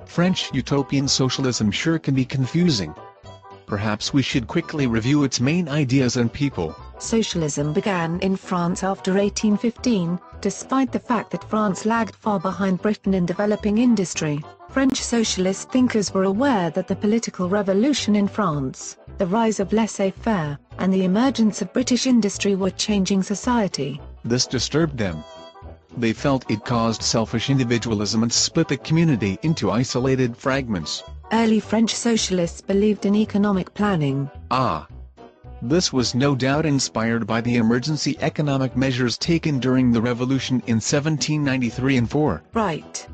French utopian socialism sure can be confusing. Perhaps we should quickly review its main ideas and people. Socialism began in France after 1815, despite the fact that France lagged far behind Britain in developing industry. French socialist thinkers were aware that the political revolution in France, the rise of laissez-faire, and the emergence of British industry were changing society. This disturbed them. They felt it caused selfish individualism and split the community into isolated fragments. Early French socialists believed in economic planning. This was no doubt inspired by the emergency economic measures taken during the revolution in 1793 and 4. Right.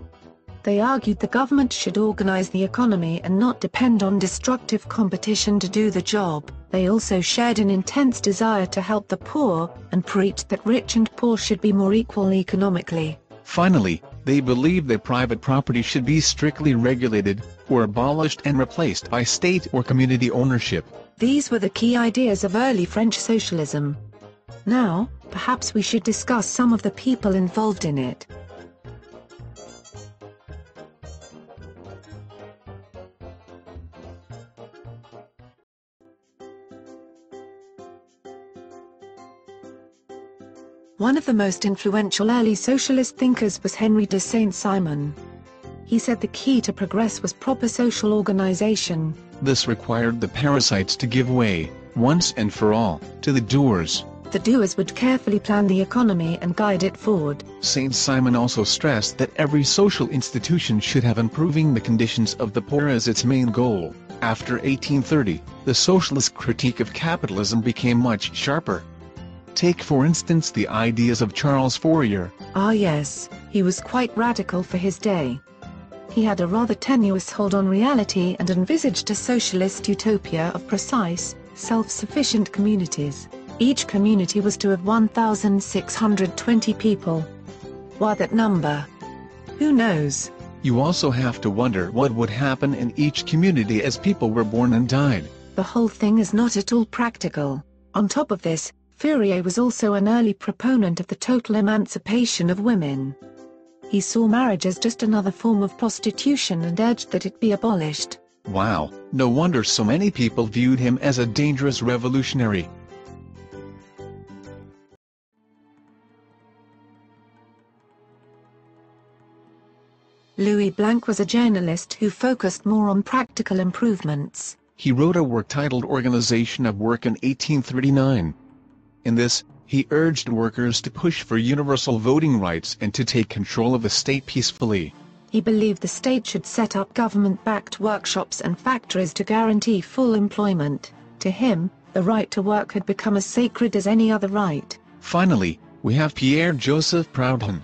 They argued the government should organize the economy and not depend on destructive competition to do the job. They also shared an intense desire to help the poor, and preached that rich and poor should be more equal economically. Finally, they believed that private property should be strictly regulated, or abolished and replaced by state or community ownership. These were the key ideas of early French socialism. Now, perhaps we should discuss some of the people involved in it. One of the most influential early socialist thinkers was Henry de Saint-Simon. He said the key to progress was proper social organization. This required the parasites to give way, once and for all, to the doers. The doers would carefully plan the economy and guide it forward. Saint-Simon also stressed that every social institution should have improving the conditions of the poor as its main goal. After 1830, the socialist critique of capitalism became much sharper. Take for instance the ideas of Charles Fourier. Yes, he was quite radical for his day. He had a rather tenuous hold on reality and envisaged a socialist utopia of precise, self-sufficient communities. Each community was to have 1,620 people. Why that number? Who knows? You also have to wonder what would happen in each community as people were born and died. The whole thing is not at all practical. On top of this, Fourier was also an early proponent of the total emancipation of women. He saw marriage as just another form of prostitution and urged that it be abolished. Wow, no wonder so many people viewed him as a dangerous revolutionary. Louis Blanc was a journalist who focused more on practical improvements. He wrote a work titled Organization of Work in 1839. In this, he urged workers to push for universal voting rights and to take control of the state peacefully. He believed the state should set up government-backed workshops and factories to guarantee full employment. To him, the right to work had become as sacred as any other right. Finally, we have Pierre-Joseph Proudhon.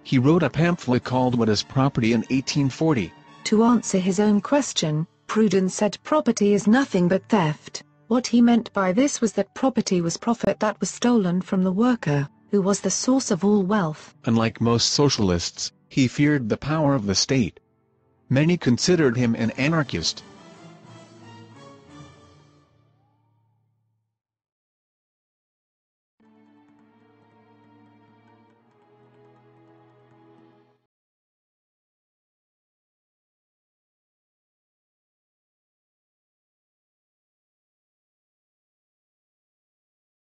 He wrote a pamphlet called What is Property in 1840. To answer his own question, Proudhon said property is nothing but theft. What he meant by this was that property was profit that was stolen from the worker, who was the source of all wealth. Unlike most socialists, he feared the power of the state. Many considered him an anarchist.